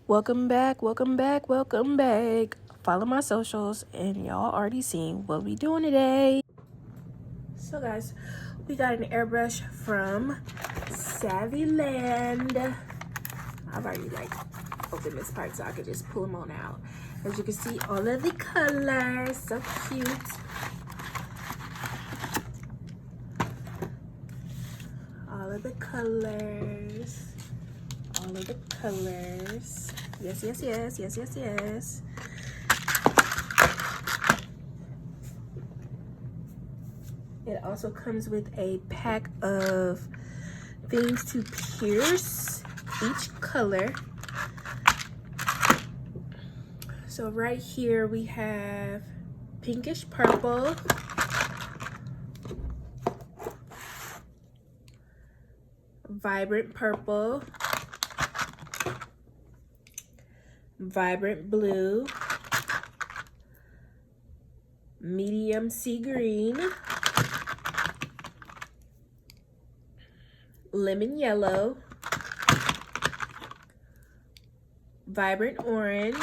Welcome back, welcome back, welcome back. Follow my socials and y'all already seen what we doing today. So guys, we got an airbrush from Savvyland. I've already opened this part so I could just pull them on out. As you can see, all of the colors, so cute. All of the colors. All of the colors. Yes, yes, yes, yes, yes, yes. It also comes with a pack of things to pierce each color. So right here we have pinkish purple, vibrant purple, vibrant blue, medium sea green, lemon yellow, vibrant orange,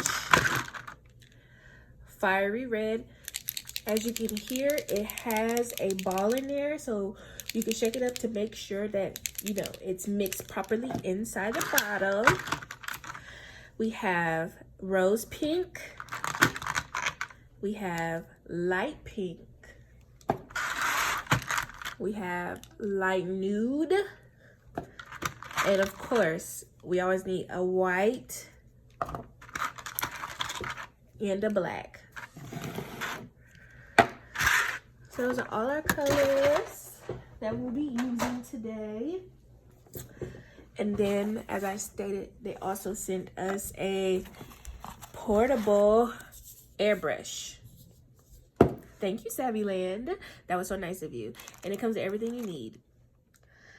fiery red. As you can hear, it has a ball in there, so you can shake it up to make sure that, it's mixed properly inside the bottle. We have rose pink. We have light pink. We have light nude. And of course, we always need a white and a black. So those are all our colors that we'll be using today. And then, as I stated, they also sent us a portable airbrush. Thank you, Savvyland. That was so nice of you. And it comes with everything you need.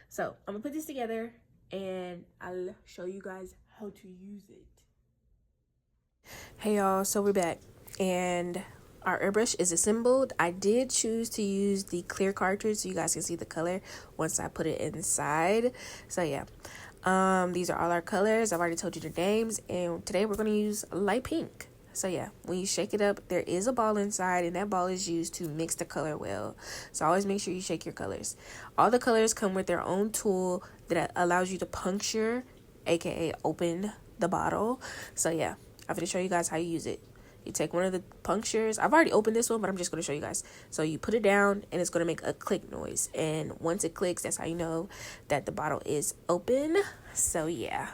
So I'm gonna put this together and I'll show you guys how to use it. Hey y'all, so we're back and our airbrush is assembled. I did choose to use the clear cartridge so you guys can see the color once I put it inside. So yeah, these are all our colors. I've already told you the names, and today we're going to use light pink. So yeah, when you shake it up, there is a ball inside, and that ball is used to mix the color well. So always make sure you shake your colors. All the colors come with their own tool that allows you to puncture, aka open the bottle. So yeah, I'm going to show you guys how you use it. You take one of the punctures. I've already opened this one, but I'm just going to show you guys. So you put it down and it's going to make a click noise. And once it clicks, that's how you know that the bottle is open. So yeah.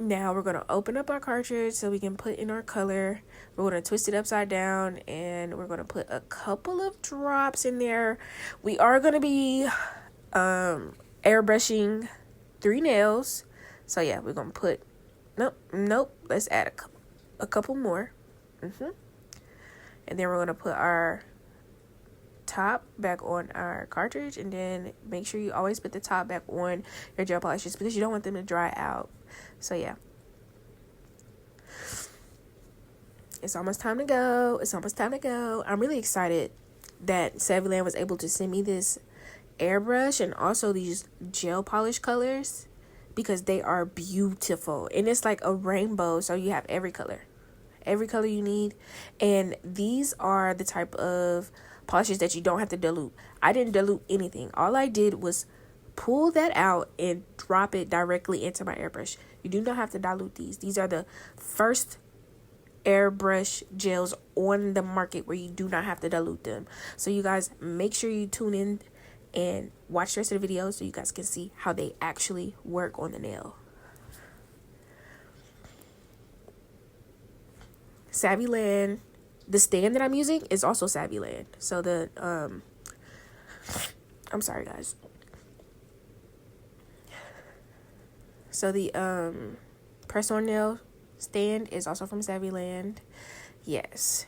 Now we're going to open up our cartridge so we can put in our color. We're going to twist it upside down and we're going to put a couple of drops in there. We are going to be airbrushing 3 nails. So yeah, we're going to put, nope. Let's add a couple more. And then we're going to put our top back on our cartridge, and then make sure you always put the top back on your gel polishes because you don't want them to dry out. So yeah, it's almost time to go. I'm really excited that Savvyland was able to send me this airbrush and also these gel polish colors, because they are beautiful, and it's like a rainbow, so you have every color you need. And these are the type of polishes that you don't have to dilute. I didn't dilute anything. All I did was pull that out and drop it directly into my airbrush. You do not have to dilute these. These are the first airbrush gels on the market where you do not have to dilute them. So you guys, make sure you tune in and watch the rest of the video so you guys can see how they actually work on the nail. Savvyland, the stand that I'm using is also Savvyland. So the I'm sorry guys. So the press-on nail stand is also from Savvyland. Yes.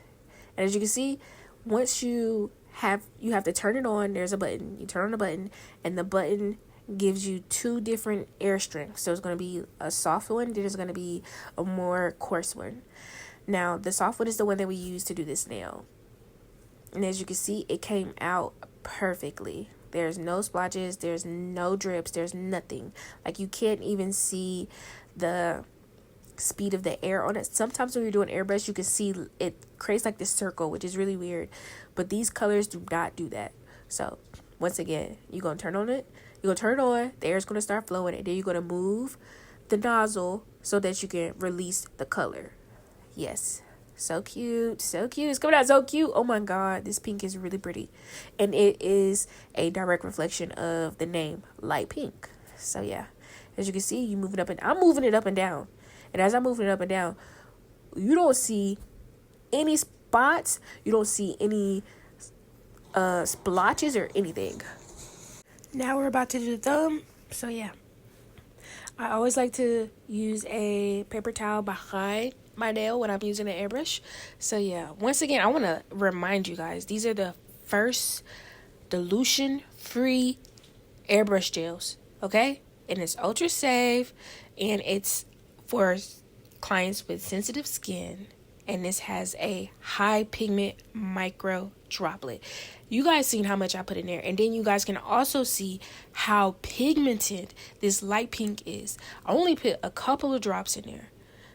And as you can see, once you have to turn it on. There's a button. You turn on the button, and the button gives you 2 different air strengths. So it's going to be a soft one, then there's going to be a more coarse one. Now, the soft one is the one that we use to do this nail. And as you can see, it came out perfectly. There's no splotches, there's no drips, there's nothing. Like, you can't even see the speed of the air on it. Sometimes when you're doing airbrush, you can see it creates like this circle, which is really weird, but these colors do not do that. So once again, you're gonna turn on it, you're gonna turn it on, the air is gonna start flowing, and then you're gonna move the nozzle so that you can release the color. Yes, so cute, so cute. It's coming out so cute. Oh my god, this pink is really pretty, and it is a direct reflection of the name, light pink. So yeah, as you can see, you move it up, and I'm moving it up and down. And as I'm moving it up and down, you don't see any spots. You don't see any splotches or anything. Now we're about to do the thumb. So yeah, I always like to use a paper towel behind my nail when I'm using an airbrush. So yeah, once again, I want to remind you guys, these are the first dilution-free airbrush gels, okay? And it's ultra safe, and it's for clients with sensitive skin, and this has a high pigment micro droplet. You guys seen how much I put in there, and then you guys can also see how pigmented this light pink is. I only put a couple of drops in there.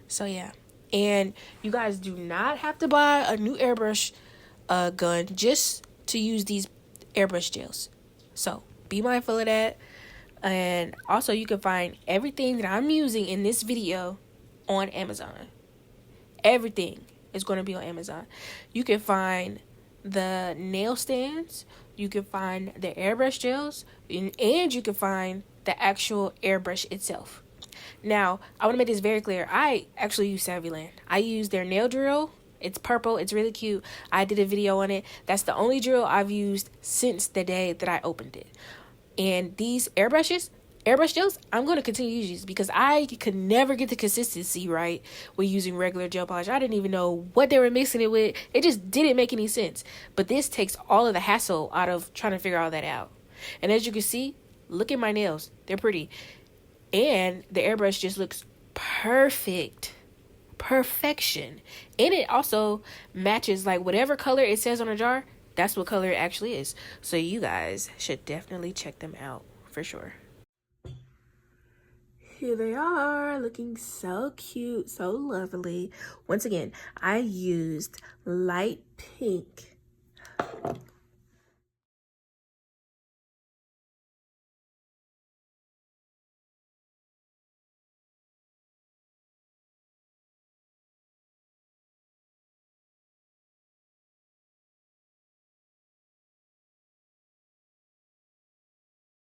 So yeah, and you guys do not have to buy a new airbrush gun just to use these airbrush gels. So be mindful of that. And also, you can find everything that I'm using in this video on Amazon. Everything is going to be on Amazon. You can find the nail stands, you can find the airbrush gels, and you can find the actual airbrush itself. Now, I want to make this very clear. I actually use Savvyland. I use their nail drill. It's purple. It's really cute. I did a video on it. That's the only drill I've used since the day that I opened it. And these airbrush gels, I'm going to continue to use these because I could never get the consistency right with using regular gel polish. I didn't even know what they were mixing it with. It just didn't make any sense. But this takes all of the hassle out of trying to figure all that out. And as you can see, look at my nails. They're pretty. And the airbrush just looks perfect. Perfection. And it also matches like whatever color it says on a jar. That's what color it actually is. So you guys should definitely check them out for sure. Here they are, looking so cute, so lovely. Once again, I used light pink